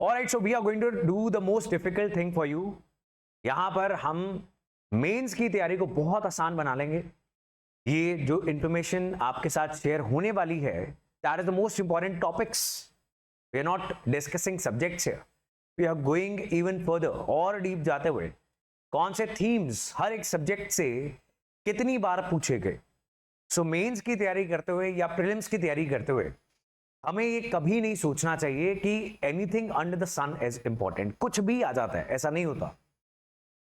Alright, so we are going to do the most difficult thing for you. यहां पर हम mains की तैयारी को बहुत आसान बना लेंगे। ये जो इंफॉर्मेशन आपके साथ शेयर होने वाली है, that is the most important topics. We are not discussing subjects here, we are going even further और डीप जाते हुए कौन से थीम्स हर एक सब्जेक्ट से कितनी बार पूछे गए। सो मेंस की तैयारी करते हुए या प्रीलिम्स की तैयारी करते हुए हमें ये कभी नहीं सोचना चाहिए कि anything under the sun is important. कुछ भी आ जाता है, ऐसा नहीं होता।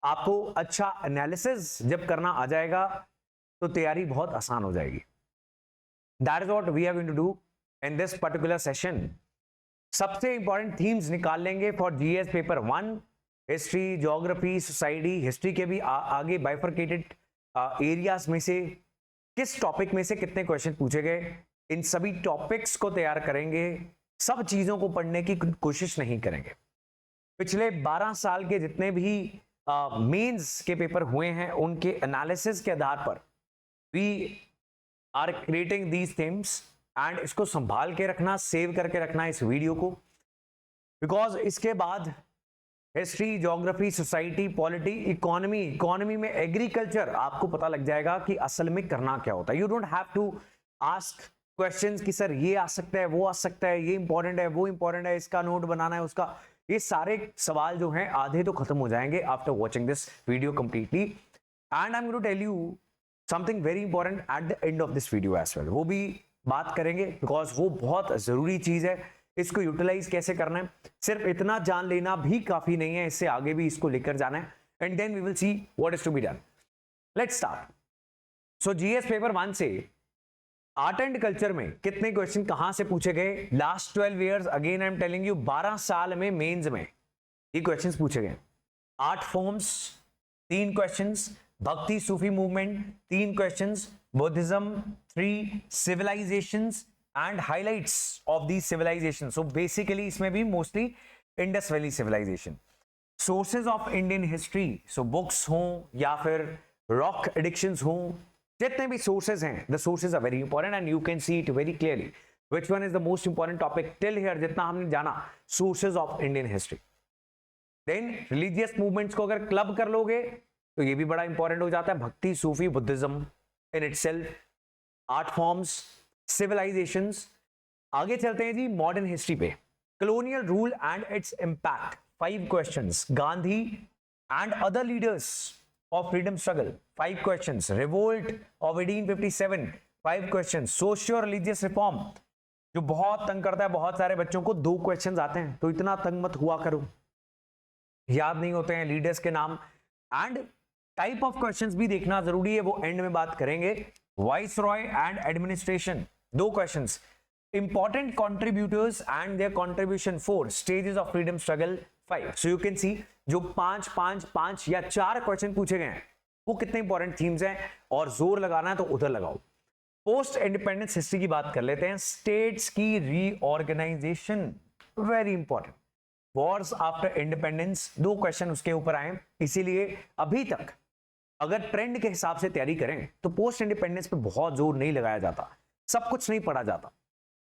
आपको अच्छा एनालिसिस जब करना आ जाएगा तो तैयारी बहुत आसान हो जाएगी। That is what we are going to do in this particular session. सबसे इंपॉर्टेंट थीम्स निकाल लेंगे for GS paper 1, history, geography, society. History के भी आगे बाइफरकेटेड एरियाज में से किस टॉपिक में से कितने क्वेश्चन पूछे गए, इन सभी टॉपिक्स को तैयार करेंगे। सब चीजों को पढ़ने की कोशिश नहीं करेंगे। पिछले 12 साल के जितने भी मेंस के पेपर हुए हैं उनके एनालिसिस के आधार पर we are creating these themes. And इसको संभाल के रखना, सेव करके रखना इस वीडियो को, बिकॉज इसके बाद history, geography, society, polity, economy में एग्रीकल्चर आपको पता लग जाएगा कि असल में करना क्या होता है। You don't have to ask questions कि सर ये आ सकता है, वो आ सकता है, ये इंपॉर्टेंट है, वो इंपॉर्टेंट है, इसका नोट बनाना है, उसका। ये सारे सवाल जो हैं आधे तो खत्म हो जाएंगे after watching this video completely. And I am going to tell you something very important at the end of this video as well. वो भी बात करेंगे बिकॉज वो बहुत जरूरी चीज है। इसको यूटिलाइज कैसे करना है, सिर्फ इतना जान लेना भी काफी नहीं है, इससे आगे भी इसको लेकर जाना है। And then we will see what is to be done. Let's start. So GS paper 1 से आर्ट एंड कल्चर में कितने क्वेश्चन कहां से पूछे गए last 12 years. Again I am telling you, 12 साल में मेंस में ये क्वेश्चंस पूछे गए। Art forms 3 questions, bhakti Sufi movement 3 questions, Buddhism 3, civilisations and highlights of the civilisation. So basically इसमें भी mostly Indus Valley civilisation. Sources of Indian history, so books हों या फिर रॉक एडिक्शंस हों, जितने भी सोर्सेज हैं, the sources are very important and you can see it very clearly which one is the most important topic till here जितना हमने जाना, sources of Indian history. Then religious movements को अगर club कर लोगे तो ये भी बड़ा इंपॉर्टेंट हो जाता है, bhakti, Sufi, Buddhism in itself, art forms, civilisations. आगे चलते हैं जी मॉडर्न हिस्ट्री पे। Colonial rule and its impact 5 questions, Gandhi and other leaders of freedom struggle 5 questions, revolt of 1857 5 questions, socio religious reform जो बहुत तंग करता है बहुत सारे बच्चों को, 2 क्वेश्चंस आते हैं, तो इतना तंग मत हुआ करो, याद नहीं होते हैं लीडर्स के नाम। एंड टाइप ऑफ क्वेश्चंस भी देखना जरूरी है, वो एंड में बात करेंगे। Vice Roy and administration 2 questions, important contributors and there contribution 4, stages of freedom struggle 5। So you can सी जो 5 या 4 क्वेश्चन पूछे गए हैं वो कितने इंपॉर्टेंट थीम्स हैं, और जोर लगाना है तो उधर लगाओ। पोस्ट इंडिपेंडेंस हिस्ट्री की बात कर लेते हैं। स्टेट्स की reorganisation very important, wars after independence 2 question उसके ऊपर आए। इसीलिए अभी तक अगर ट्रेंड के हिसाब से तैयारी करें तो पोस्ट इंडिपेंडेंस पे बहुत जोर नहीं लगाया जाता, सब कुछ नहीं पढ़ा जाता।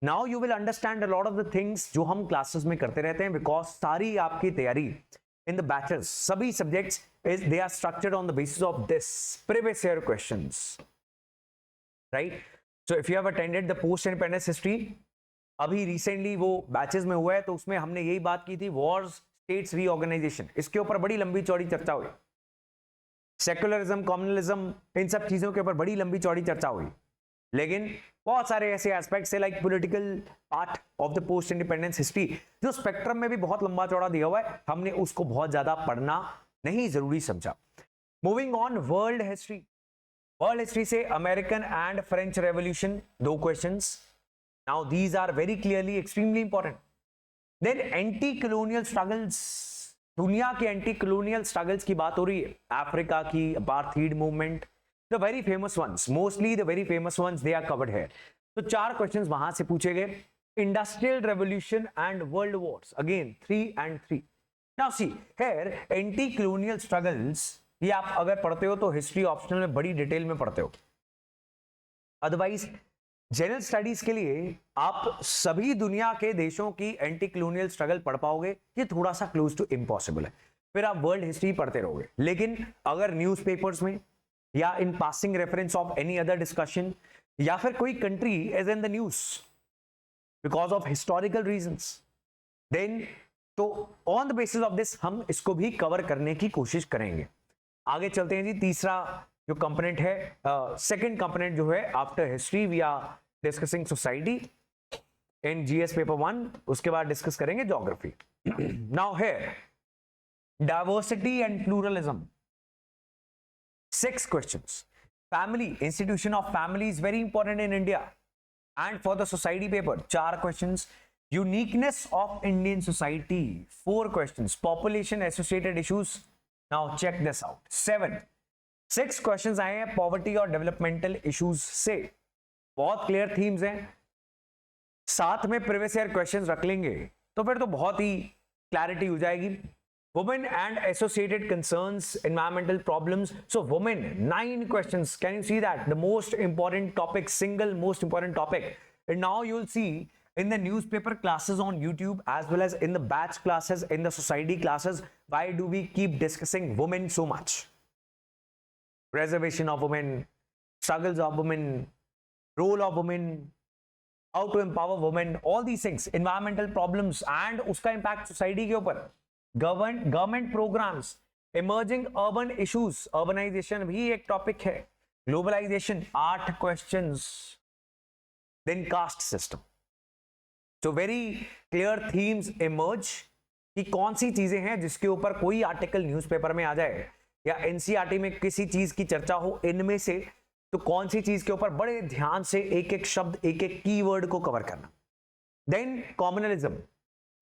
Now you will understand a lot of the things जो हम क्लासेस में करते रहते हैं, बिकॉज सारी आपकी तैयारी इन द बैचेस, सभी subjects is they are structured on the basis of this previous year questions, right. So if you have attended the post independence history, अभी रिसेंटली वो बैचेस में हुआ है, तो उसमें हमने यही बात की थी, वॉर्स, स्टेट्स रीऑर्गेनाइजेशन, इसके ऊपर बड़ी लंबी चौड़ी चर्चा हुई। सेक्युलरिज्म, कम्युनलिज्म, इन सब चीजों के ऊपर बड़ी लंबी चौड़ी चर्चा हुई। लेकिन बहुत सारे ऐसे एस्पेक्ट्स है like political part of the post independence history जो स्पेक्ट्रम में भी बहुत लंबा चौड़ा दिया हुआ है, हमने उसको बहुत ज्यादा पढ़ना नहीं जरूरी समझा। Moving on, world history. World history से American and French revolution 2 questions. Now these are very clearly extremely important. Then anti colonial struggles, दुनिया के एंटी कॉलोनियल स्ट्रगल्स की बात हो रही है, अफ्रीका की apartheid movement, the very famous ones, mostly the very famous ones they are covered here. तो 4 questions वहां से पूछे गए। Industrial revolution and world wars, again 3 and 3। Now see here anti colonial struggles, ये आप अगर पढ़ते हो तो हिस्ट्री ऑप्शनल में बड़ी डिटेल में पढ़ते हो, अदरवाइज जनरल स्टडीज के लिए आप सभी दुनिया के देशों की एंटी कॉलोनियल स्ट्रगल पढ़ पाओगे, ये थोड़ा सा क्लोज टू इम्पॉसिबल है। फिर आप वर्ल्ड हिस्ट्री पढ़ते रहोगे। लेकिन अगर न्यूज़पेपर्स में या in passing reference of any other discussion, या फिर कोई country is in the news because of historical reasons, then तो on the basis of this हम इसको भी कवर करने की कोशिश करेंगे। आगे चलते हैं जी। तीसरा जो कंपोनेंट है, सेकंड कंपोनेंट जो है after history we are discussing society in GS paper 1, उसके बाद डिस्कस करेंगे geography. Now here diversity and pluralism, 6 questions. Family, institution of family is very important in India. And for the society paper, 4 questions. Uniqueness of Indian society, 4 questions. Population associated issues. Now check this out. 7. 6 questions आए हैं poverty और developmental issues से। बहुत clear themes हैं। साथ में previous year questions रख लेंगे तो फिर तो बहुत ही क्लैरिटी हो जाएगी। Women and associated concerns, environmental problems. So women, 9 questions. Can you see that? The most important topic, single most important topic. And now you'll see in the newspaper classes on YouTube as well as in the batch classes, in the society classes, why do we keep discussing women so much? Reservation of women, struggles of women, role of women, how to empower women, all these things, environmental problems and उसका impact society के ऊपर, government programmes, emerging urban issues, urbanisation भी एक topic है, globalisation 8 questions, then caste system. तो very clear themes emerge कि कौन सी चीजें हैं जिसके ऊपर कोई आर्टिकल न्यूज़पेपर में आ जाए या एनसीईआरटी में किसी चीज की चर्चा हो, इनमें से तो कौन सी चीज के ऊपर बड़े ध्यान से एक एक शब्द, एक एक कीवर्ड को कवर करना। Then communalism,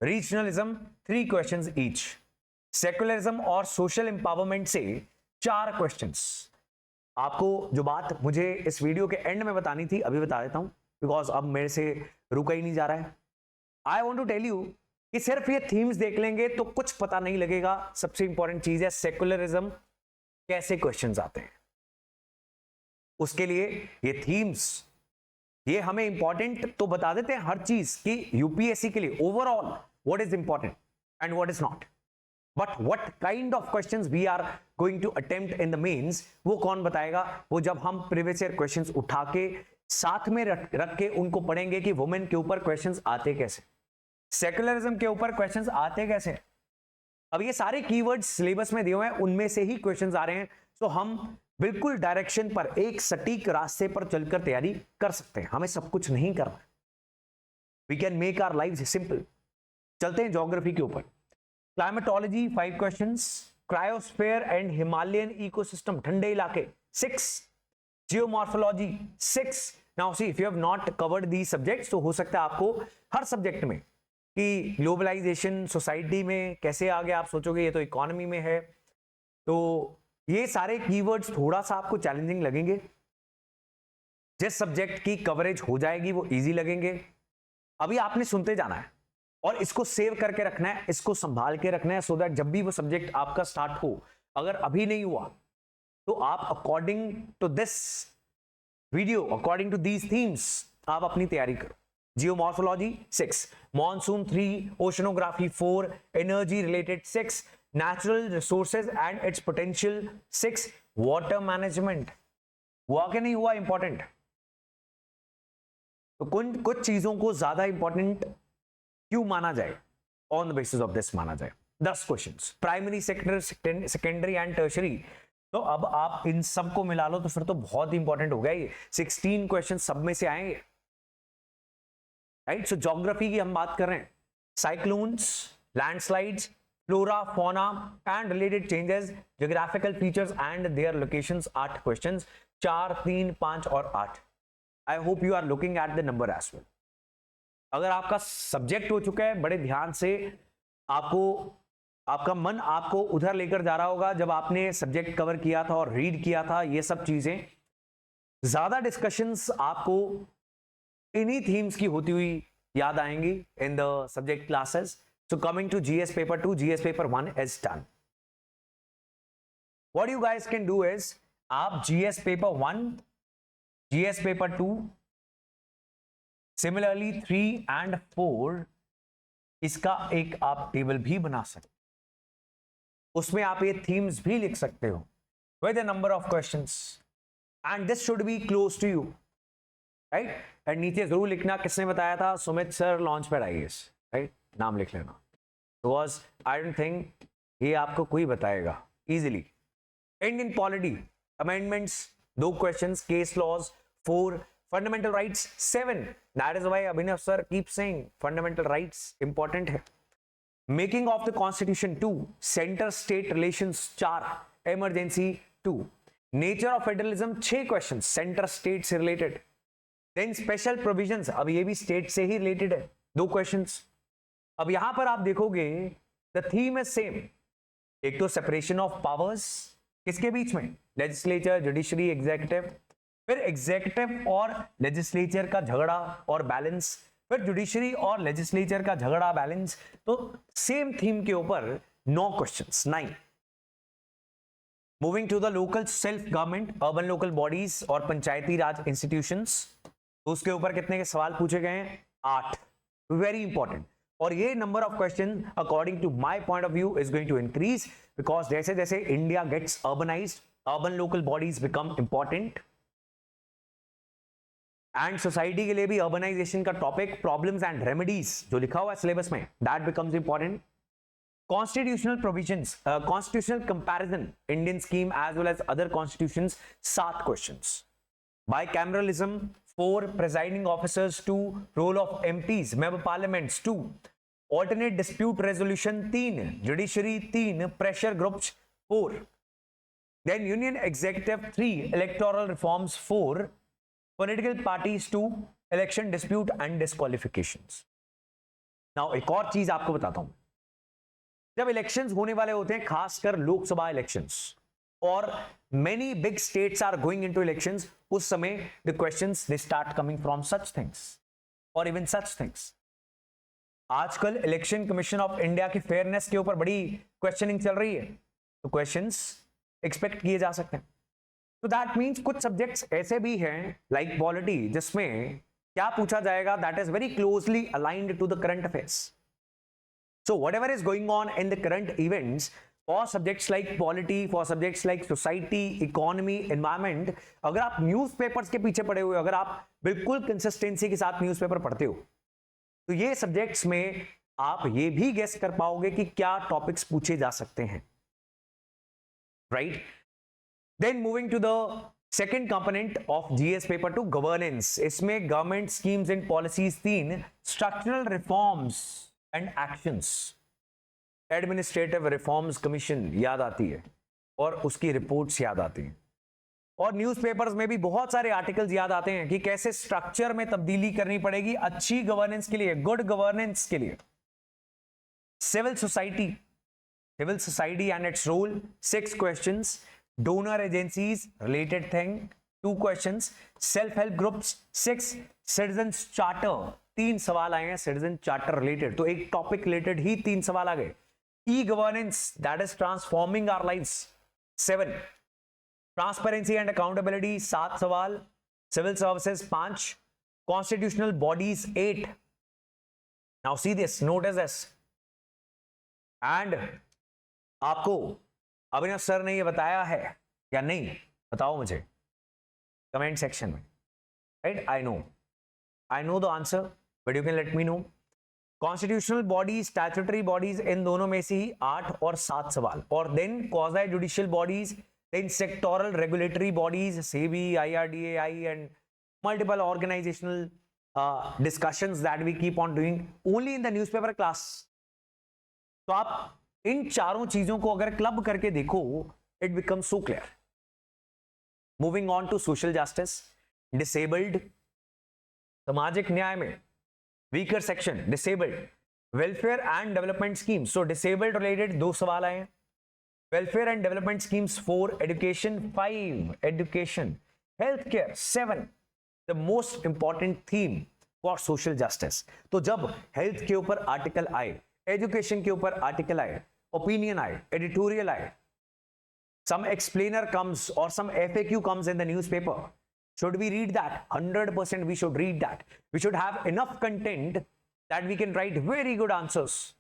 regionalism, 3 questions each. Secularism और सोशल एम्पावरमेंट से 4 क्वेश्चंस। आपको जो बात मुझे इस वीडियो के एंड में बतानी थी अभी बता देता हूं, बिकॉज अब मेरे से रुका ही नहीं जा रहा है। I want to tell you कि सिर्फ ये थीम्स देख लेंगे तो कुछ पता नहीं लगेगा। सबसे इंपॉर्टेंट चीज है सेकुलरिज्म, कैसे क्वेश्चंस आते हैं। उसके लिए ये थीम्स, ये हमें इंपॉर्टेंट तो बता देते हैं हर चीज कि यूपीएससी के लिए overall what is important and what is not, but what kind of questions we are going to attempt in the mains, वो कौन बताएगा? वो जब हम प्रीवियस ईयर क्वेश्चंस उठा के साथ में रख के उनको पढ़ेंगे कि वुमेन के ऊपर क्वेश्चंस आते कैसे, सेकुलरिज्म के ऊपर क्वेश्चंस आते कैसे। अब ये सारे कीवर्ड्स सिलेबस में दिए हुए हैं, उनमें से ही क्वेश्चंस आ रहे हैं। तो हम बिल्कुल डायरेक्शन पर, एक सटीक रास्ते पर चलकर तैयारी कर सकते हैं। हमें सब कुछ नहीं करना, we can make our life simple. चलते हैं ज्योग्राफी के ऊपर। Climatology 5 questions, cryosphere and Himalayan ecosystem, ठंडे इलाके 6, geomorphology 6। Now see if you have not covered these subjects, तो हो सकता है आपको हर सब्जेक्ट में कि ग्लोबलाइजेशन सोसाइटी में कैसे आ गया, आप सोचोगे ये तो इकोनॉमी में है। तो ये सारे कीवर्ड्स थोड़ा सा आपको चैलेंजिंग लगेंगे। जिस सब्जेक्ट की कवरेज हो जाएगी वो इजी लगेंगे। अभी आपने सुनते जाना है और इसको सेव करके रखना है, इसको संभाल के रखना है, सो दैट जब भी वो सब्जेक्ट आपका स्टार्ट हो, अगर अभी नहीं हुआ तो आप according to this video, according to these themes आप अपनी तैयारी करो। Geomorphology 6, monsoon 3, oceanography 4, energy related 6, natural resources and its potential 6, water management। हुआ कि नहीं हुआ इंपॉर्टेंट? तो कुछ चीजों को ज्यादा इंपॉर्टेंट क्यों माना जाए, on the basis of this माना जाए। 10 questions, primary, secondary and tertiary. तो अब आप इन सब को मिला लो तो फिर तो बहुत इंपॉर्टेंट हो गया ये। 16 क्वेश्चन सब में से आएंगे, राइट। सो ज्योग्राफी की हम बात कर रहे हैं, cyclones, landslides, flora, fauna and related changes, geographical features and their locations, 8 questions, 4, 3, 5 और 8। I hope you are looking at the number as well। अगर आपका सब्जेक्ट हो चुका है, बड़े ध्यान से आपका मन आपको उधर लेकर जा रहा होगा जब आपने सब्जेक्ट कवर किया था और रीड किया था ये सब चीजें। ज्यादा डिस्कशंस आपको इन्हीं थीम्स की होती हुई याद आएंगी in the subject classes. So coming to GS paper 2, GS paper 1 is done. What you guys can do is, आप GS paper 1, GS paper 2 similarly 3 and 4 इसका एक आप टेबल भी बना सकते, उसमें आप ये थीम्स भी लिख सकते हो with a number of questions and this should be close to you, right? And नीचे जरूर लिखना किसने बताया था, Sumit sir launch pad IAS, right? नाम लिख लेना, बिकॉज आई डोंट थिंक ये आपको कोई बताएगा easily. Indian polity amendments 2 questions, case laws 4, fundamental rights 7. That is why Abhinav sir keep saying fundamental rights important है. Making of the constitution 2, centre state relations 4, emergency 2, nature of federalism 6 question centre state से related. Then special provisions, अब ये भी state से ही related है, 2 questions. अब यहां पर आप देखोगे द थीम इज सेम. एक तो सेपरेशन ऑफ पावर्स, किसके बीच में, लेजिस्लेचर, जुडिशरी, एग्जीक्यूटिव. फिर एग्जीक्यूटिव और लेजिस्लेचर का झगड़ा और बैलेंस, फिर जुडिशरी और लेजिस्लेचर का झगड़ा बैलेंस. तो सेम थीम के ऊपर 9 questions, 9. Moving to the local self government, urban local bodies और पंचायती राज इंस्टीट्यूशंस, तो उसके ऊपर कितने के सवाल पूछे गए हैं, 8. Very important. और ये number of question according to my point of view is going to increase, because जैसे जैसे India gets urbanised, urban local bodies become important. And society के लिए भी अर्बनाइजेशन का टॉपिक, प्रॉब्लम्स एंड रेमेडीज जो लिखा हुआ है सिलेबस में, that becomes important. Constitutional provisions, constitutional comparison, Indian scheme as well as other constitutions, 7 questions. Bicameralism 4, presiding officers 2, role of MPs, member parliaments 2, alternate dispute resolution 3, judiciary 3, pressure groups 4, then union executive 3, electoral reforms 4, political parties 2, election dispute and disqualifications. Now एक और चीज आपको बताता हूं, जब elections होने वाले होते हैं, खासकर लोकसभा इलेक्शंस और many big states are going into elections, उस समय the questions they start coming from such things or even such things. आजकल इलेक्शन कमीशन ऑफ इंडिया की फेयरनेस के ऊपर बड़ी क्वेश्चनिंग चल रही है, तो क्वेश्चंस एक्सपेक्ट किए जा सकते हैं. तो दैट मींस कुछ सब्जेक्ट्स ऐसे भी हैं लाइक पॉलिटी, जिसमें क्या पूछा जाएगा, that is very closely aligned to the current affairs. So whatever is going on in the current events, for subjects like polity, for subjects like society, economy, environment, अगर आप newspapers के पीछे पड़े हुए, अगर आप बिल्कुल कंसिस्टेंसी के साथ न्यूज़पेपर पढ़ते हो, तो ये सब्जेक्ट्स में आप ये भी गेस कर पाओगे कि क्या टॉपिक्स पूछे जा सकते हैं, right? Then moving to the second component of GS paper 2, governance. इसमें government schemes and policies 3, structural reforms and actions. Administrative reforms commission याद आती है और उसकी रिपोर्ट्स याद आती हैं, और न्यूज़पेपर्स में भी बहुत सारे आर्टिकल्स याद आते हैं कि कैसे स्ट्रक्चर में तब्दीली करनी पड़ेगी अच्छी गवर्नेंस के लिए, गुड गवर्नेंस के लिए. Civil society and its role, 6 questions. Donor agencies related thing, 2 questions. Self help groups 6. Citizens charter 3 सवाल आए हैं सिटीजन चार्टर रिलेटेड, तो एक टॉपिक रिलेटेड ही 3 सवाल आ गए. E-governance, that is transforming our lives, 7. Transparency and accountability 7 सवाल. Civil services 5. Constitutional bodies 8. Now see this, notice this. And आपको अभिनव sir ने ये बताया है या नहीं, बताओ मुझे कमेंट सेक्शन में, right? I know the answer, but you can let me know. Constitutional bodies, statutory bodies, इन दोनों में से ही 8 और 7 सवाल. और then quasi judicial bodies, then sectoral regulatory bodies, SEBI, IRDAI and multiple organizational discussions that we keep on doing only in the newspaper class. तो आप इन चारों चीजों को अगर क्लब करके देखो, it become so clear. Moving on to social justice, disabled, सामाजिक न्याय में weaker section, disabled, welfare and development schemes. So disabled related 2 सवाल आए हैं. Welfare and development schemes 4, education 5, education, health care 7. The most important theme for social justice. तो जब health के ऊपर आर्टिकल आए, एजुकेशन के ऊपर आर्टिकल आए, ओपिनियन आए, एडिटोरियल आए, some explainer comes or some FAQ comes in the newspaper, Should we read that? 100% we should read that. We should have enough content that we can write very good answers.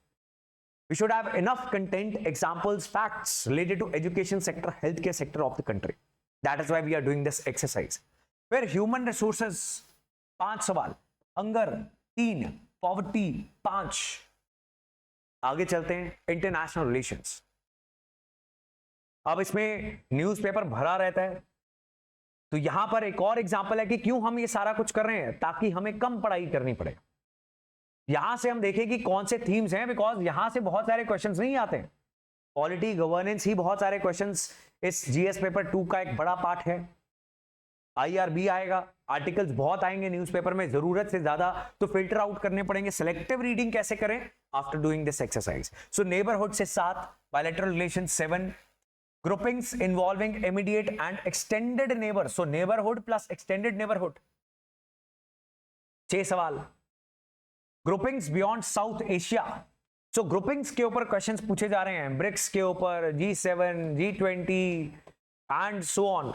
We should have enough content, examples, facts related to education sector, healthcare sector of the country. That is why we are doing this exercise. फिर human resources 5 सवाल, hunger 3, poverty 5. आगे चलते हैं, international relations. अब इसमें newspaper भरा रहता है, तो यहां पर एक और एग्जांपल है कि क्यों हम ये सारा कुछ कर रहे हैं, ताकि हमें कम पढ़ाई करनी पड़े. यहां से हम देखें कि कौन से थीम्स हैं, बिकॉज यहां से बहुत सारे क्वेश्चंस नहीं आते हैं. पॉलिटी गवर्नेंस ही बहुत सारे क्वेश्चंस इस जीएस पेपर 2 का एक बड़ा पार्ट है. आईआरबी आएगा, आर्टिकल्स बहुत आएंगे न्यूज़पेपर में, जरूरत से ज्यादा, तो फिल्टर आउट करने पड़ेंगे. सिलेक्टिव रीडिंग कैसे करें after doing this exercise. So neighbourhood से 7, bilateral relation 7, groupings involving immediate and extended neighbors. So neighborhood plus extended neighborhood 6 सवाल. groupings beyond South Asia. So groupings के ऊपर क्वेश्चंस पूछे जा रहे हैं, ब्रिक्स के ऊपर, G7, G20 and so on.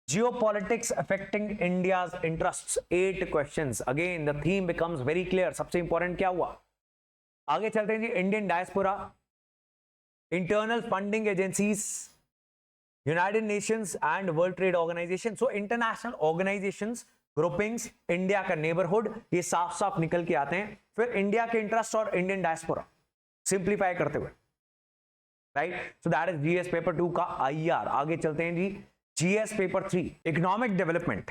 geopolitics affecting India's interests 8 questions. Again the theme becomes very clear. सबसे इंपॉर्टेंट क्या हुआ, आगे चलते हैं जी. Indian diaspora, internal funding agencies, United Nations and World Trade Organization. So international organizations, groupings, India का neighbourhood, ये साफ साफ निकल के आते हैं. फिर इंडिया के इंटरेस्ट और इंडियन डायस्पोरा सिंप्लीफाई करते हुए, right. So that is GS paper 2 का आईआर. आगे चलते हैं जी, जीएस पेपर 3 इकोनॉमिक डेवलपमेंट.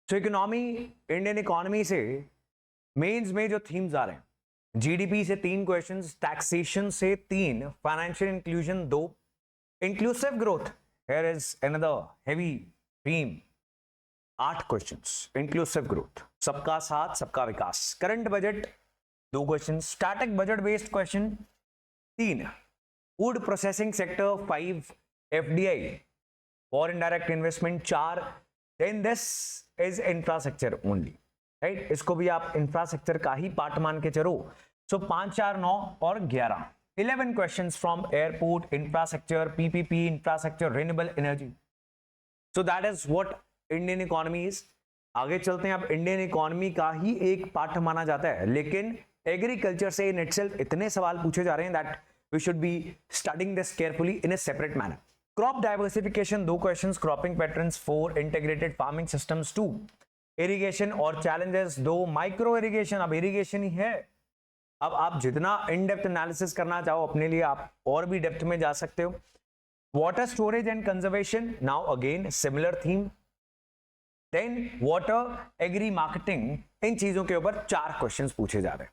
सो इकोनॉमी, इंडियन इकोनॉमी से मेंस में जो थीम्स आ रहे हैं, जीडीपी से 3 क्वेश्चंस, टैक्सेशन से 3, financial inclusion 2, inclusive growth, here is another heavy theme, 8 questions. Inclusive growth, सबका साथ सबका विकास. Current budget 2 question, static budget based question 3, food processing sector 5, FDI for indirect investment 4. Then this is infrastructure only, right. इसको भी आप infrastructure का ही part मान के चलो. सो 5, 4, 9 और 11, 11 questions from airport, infrastructure, PPP, infrastructure, renewable energy. So that is what Indian economy is. आगे चलते हैं. अब इंडियन इकोनॉमी का ही एक पार्ट माना जाता है, लेकिन एग्रीकल्चर से इन इटसेल्फ इतने सवाल पूछे जा रहे हैं that we should be studying this carefully in a separate manner. Crop diversification 2 questions, cropping patterns 4, integrated farming systems 2, irrigation और चैलेंजेस 2, माइक्रो इरिगेशन. अब इरिगेशन ही है. अब आप जितना इन डेप्थ एनालिसिस करना चाहो अपने लिए, आप और भी डेप्थ में जा सकते हो. Water storage and conservation, now again similar theme. Then water, agri marketing, इन चीजों के ऊपर 4 क्वेश्चंस पूछे जा रहे हैं.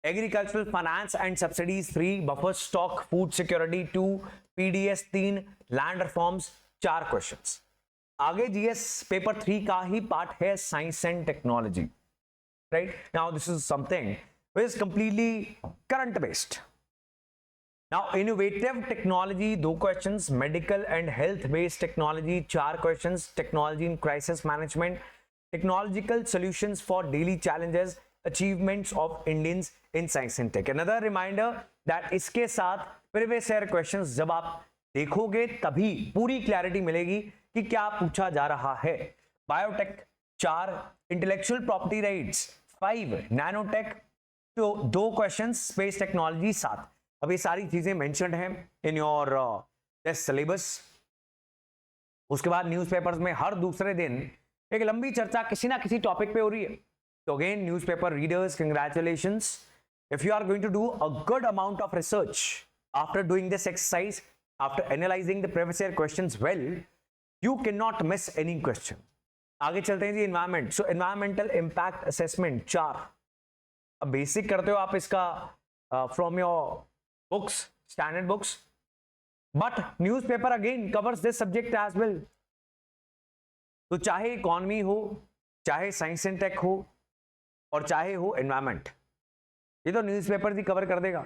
Agricultural finance and subsidies 3, buffer stock, food security 2, PDS 3, land reforms 4 questions. आगे जीएस पेपर 3 का ही पार्ट है science and technology, right. Now this is something which is completely current based. Now innovative technology 2 questions, medical and health based technology 4 questions, technology in crisis management, technological solutions for daily challenges, achievements of Indians in science and tech. Another reminder that इसके साथ previous year questions जब आप देखोगे तभी पूरी clarity मिलेगी कि क्या पूछा जा रहा है. Biotech 4, intellectual property rights 5, nanotech तो 2 क्वेश्चन, स्पेस टेक्नोलॉजी 7. अब ये सारी चीजें मेंशन्ड हैं इन योर टेस्ट सिलेबस. उसके बाद न्यूज़पेपर्स में हर दूसरे दिन एक लंबी चर्चा किसी ना किसी टॉपिक पे हो रही है. तो again newspaper readers, congratulations. If you are going to do a good amount of research after doing this exercise, after analysing the previous year questions well, you can not miss any question. आगे चलते हैं जी, environment. So environmental impact assessment 4. अब basic करते हो आप इसका from your books, standard books, but newspaper again covers this subject as well. तो चाहे इकोनॉमी हो, चाहे साइंस एंड टेक हो, और चाहे हो एनवायरमेंट, ये तो न्यूज़पेपर ही कवर कर देगा,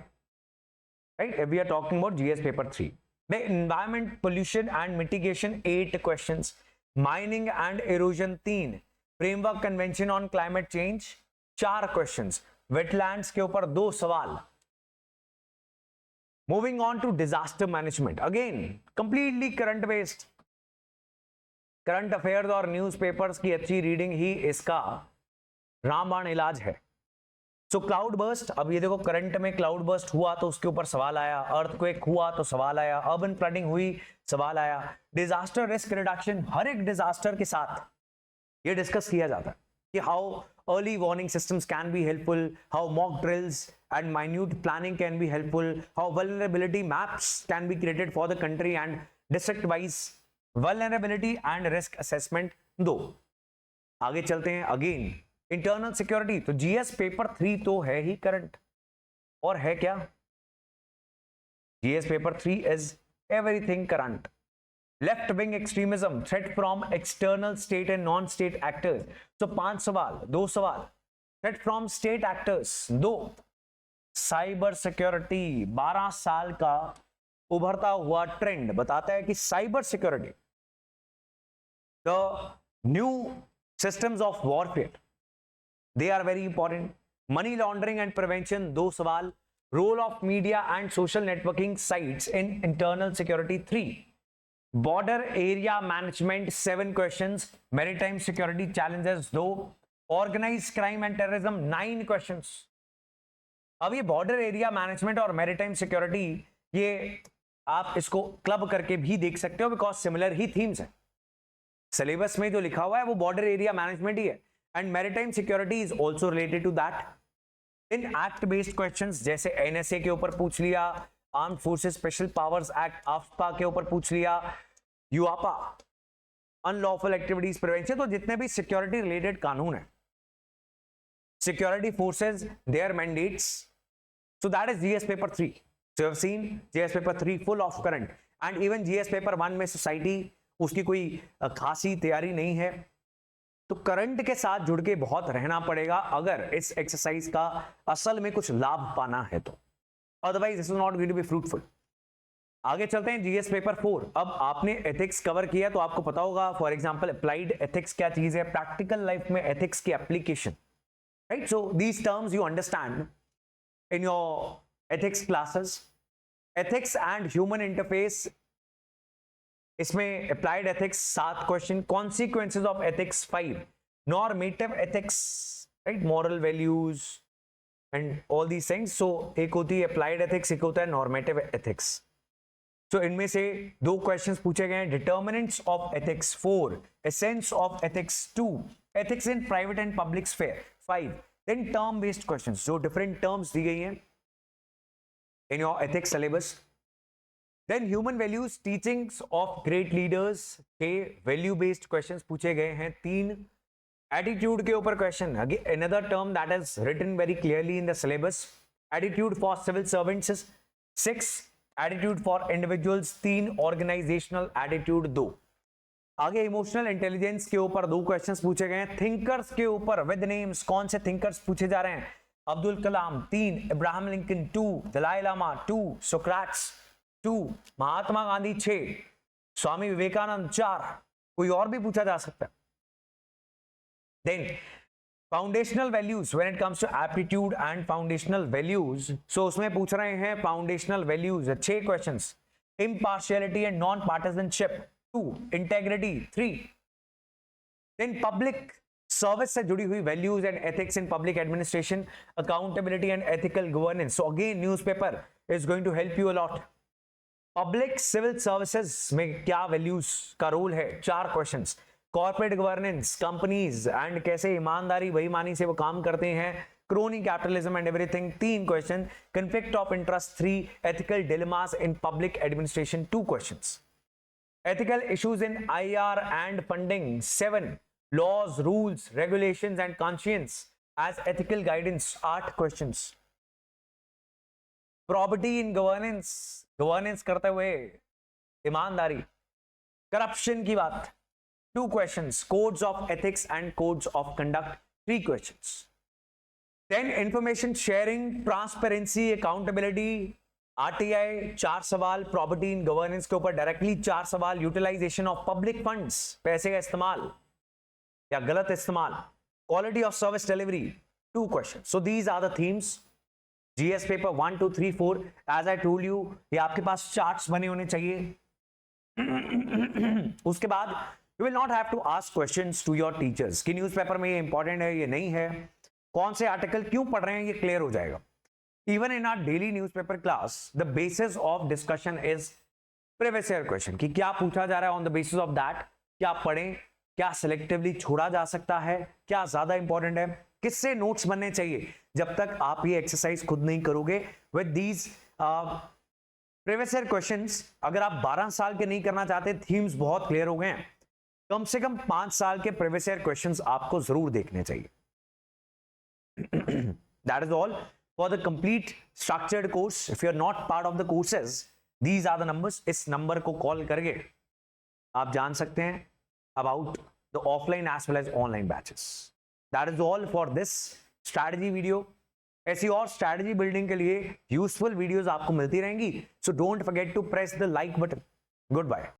right. We are talking about GS paper 3. The environment, pollution and mitigation 8 questions, mining and erosion 3, framework convention on climate change 4 questions, wetlands के ऊपर 2 सवाल. Moving on to disaster management, again completely current based. Current affairs और newspapers की अच्छी reading ही इसका रामबाण इलाज है। सो क्लाउड बर्स्ट, अब ये देखो करंट में क्लाउड बर्स्ट हुआ तो उसके ऊपर सवाल आया, अर्थक्वेक हुआ तो सवाल आया, अर्बन फ्लडिंग हुई सवाल आया, डिजास्टर रिस्क रिडक्शन, हर एक डिजास्टर के साथ ये डिस्कस किया जाता है कि how early warning systems can be helpful, how mock drills and minute planning can be helpful, how vulnerability maps can be created for the country and district wise vulnerability and risk assessment 2। आगे चलते हैं। Again internal security, तो GS paper 3 तो है ही current, और है क्या, GS paper 3 is everything current. Left wing extremism, threat from external state and non state actors, तो 5 सवाल, 2 सवाल। Threat from state actors 2। Cyber security, 12 साल का उभरता हुआ ट्रेंड बताता है कि cyber security, the new systems of warfare, they are very important. Money laundering and prevention 2 सवाल। Role of media and social networking sites in internal security 3। Border area management 7 questions। Maritime security challenges 2। Organized crime and terrorism 9 questions। अब ये border area management और maritime security, ये आप इसको club करके भी देख सकते हो बिकॉज सिमिलर ही थीम्स है। सिलेबस में जो लिखा हुआ है वो बॉर्डर एरिया मैनेजमेंट ही है, and maritime security is also related to that। in act based questions जैसे NSA के ऊपर पूछ लिया, armed forces special powers act आफ्पा के ऊपर पूछ लिया, यूआपा अनलॉफुल एक्टिविटीज प्रिवेंशन, तो जितने भी सिक्योरिटी रिलेटेड कानून है, security forces their mandates, so that is GS paper 3। so you have seen GS paper 3 full of current and even GS paper 1 में सोसाइटी उसकी कोई खासी तैयारी नहीं है, तो करंट के साथ जुड़ के बहुत रहना पड़ेगा अगर इस एक्सरसाइज का असल में कुछ लाभ पाना है तो, otherwise this is not going to be fruitful. आगे चलते हैं जीएस पेपर 4। अब आपने एथिक्स कवर किया तो आपको पता होगा फॉर एग्जांपल अप्लाइड एथिक्स क्या चीज है, प्रैक्टिकल लाइफ में एथिक्स की application, right. So these terms you understand in your ethics classes. Ethics and human interface, इसमें applied ethics 7 question, consequences of ethics 5, normative ethics, right, moral values and all these things. सो एक होती है applied ethics, एक होता है normative ethics. सो इनमें से 2 क्वेश्चंस पूछे गए हैं, determinants of ethics 4, essence of ethics 2, ethics in private and public sphere 5, then term based questions, जो डिफरेंट टर्म्स दी गई हैं in your ethics syllabus. Then human values, teachings of great leaders के वैल्यू बेस्ड क्वेश्चंस पूछे गए हैं 3। Attitude के ऊपर question, another term that is written very clearly in the syllabus, attitude for civil servants 6, attitude for individuals 3, organisational attitude 2। आगे emotional intelligence के ऊपर 2 questions पूछे गए हैं, थिंकर्स के ऊपर विद नेम्स कौन से थिंकर्स पूछे जा रहे हैं, Abdul Kalam 3, Abraham Lincoln 2, Dalai Lama 2, Socrates 2, Mahatma Gandhi 6, Swami Vivekananda 4, कोई और भी पूछा जा सकता है। Then foundational values when it comes to aptitude and foundational values, so उसमें पूछ रहे हैं foundational values 6 questions, impartiality and non partisanship 2, integrity 3, then public service से जुड़ी हुई values and ethics in public administration, accountability and ethical governance. So again newspaper is going to help you a lot. Public civil services में क्या values का role है, 4 questions, corporate governance, companies and कैसे ईमानदारी बेईमानी से वो काम करते हैं, crony capitalism and everything 3 question, conflict of interest 3, ethical dilemmas in public administration 2 questions, ethical issues in IR and funding 7, laws rules regulations and conscience as ethical guidance 8 questions, property in governance, governance करते हुए ईमानदारी, corruption की बात 2 questions, codes of ethics and codes of conduct 3 questions, then information sharing, transparency, accountability, RTI 4 सवाल, property in governance के ऊपर directly 4 सवाल, utilisation of public funds, पैसे का इस्तेमाल या गलत इस्तेमाल, quality of service delivery 2 questions. So these are the themes GS paper 1, 2, 3, 4। As I told you, ये आपके पास चार्ट्स बने होने चाहिए। उसके बाद you will not have to ask questions to your teachers कि न्यूज़पेपर में ये इंपॉर्टेंट है, ये नहीं है, कौन से आर्टिकल क्यों पढ़ रहे हैं, ये क्लियर हो जाएगा. Even in our daily newspaper class the basis of discussion is previous year question, कि क्या पूछा जा रहा है, on the basis of that क्या पढ़ें, क्या सिलेक्टिवली छोड़ा जा सकता है, क्या ज्यादा इंपॉर्टेंट है, किससे नोट्स बनने चाहिए. जब तक आप ये एक्सरसाइज खुद नहीं करोगे with these previous year questions, अगर आप 12 साल के नहीं करना चाहते, थीम्स बहुत क्लियर हो गए हैं, कम से कम 5 साल के प्रीवियस ईयर क्वेश्चंस आपको जरूर देखने चाहिए. That is all for the complete structured course. If you are not part of the courses, these are the numbers. इस नंबर को कॉल करके आप जान सकते हैं about the offline as well as online batches. That is all for this strategy video. ऐसी और strategy building के लिए useful videos आपको मिलती रहेंगी. So don't forget to press the like button. Goodbye.